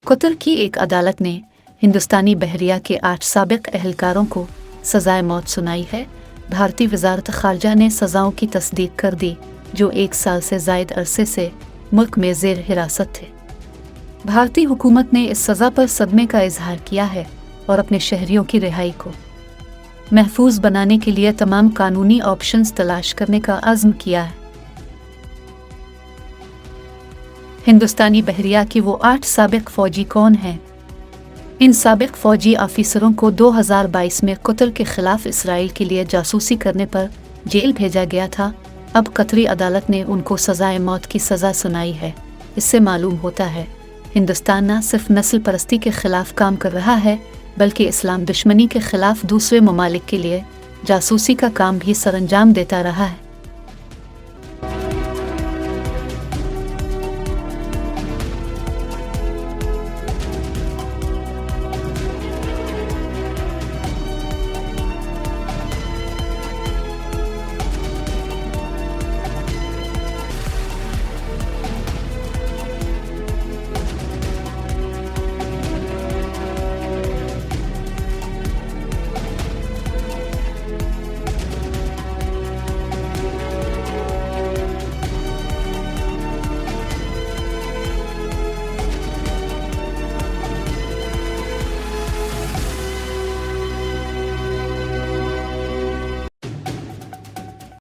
قطر کی ایک عدالت نے ہندوستانی بحریہ کے 8 سابق اہلکاروں کو سزائے موت سنائی ہے۔ بھارتی وزارت خارجہ نے سزاؤں کی تصدیق کر دی جو 1 سال سے زائد عرصے سے ملک میں زیر حراست تھے۔ بھارتی حکومت نے اس سزا پر صدمے کا اظہار کیا ہے اور اپنے شہریوں کی رہائی کو محفوظ بنانے کے لیے تمام قانونی آپشنز تلاش کرنے کا عزم کیا ہے۔ ہندوستانی بحریہ کے وہ 8 سابق فوجی کون ہیں؟ ان سابق فوجی آفیسروں کو 2022 میں قطر کے خلاف اسرائیل کے لیے جاسوسی کرنے پر جیل بھیجا گیا تھا۔ اب قطری عدالت نے ان کو سزائے موت کی سزا سنائی ہے۔ اس سے معلوم ہوتا ہے ہندوستان نہ صرف نسل پرستی کے خلاف کام کر رہا ہے بلکہ اسلام دشمنی کے خلاف دوسرے ممالک کے لیے جاسوسی کا کام بھی سر انجام دیتا رہا ہے۔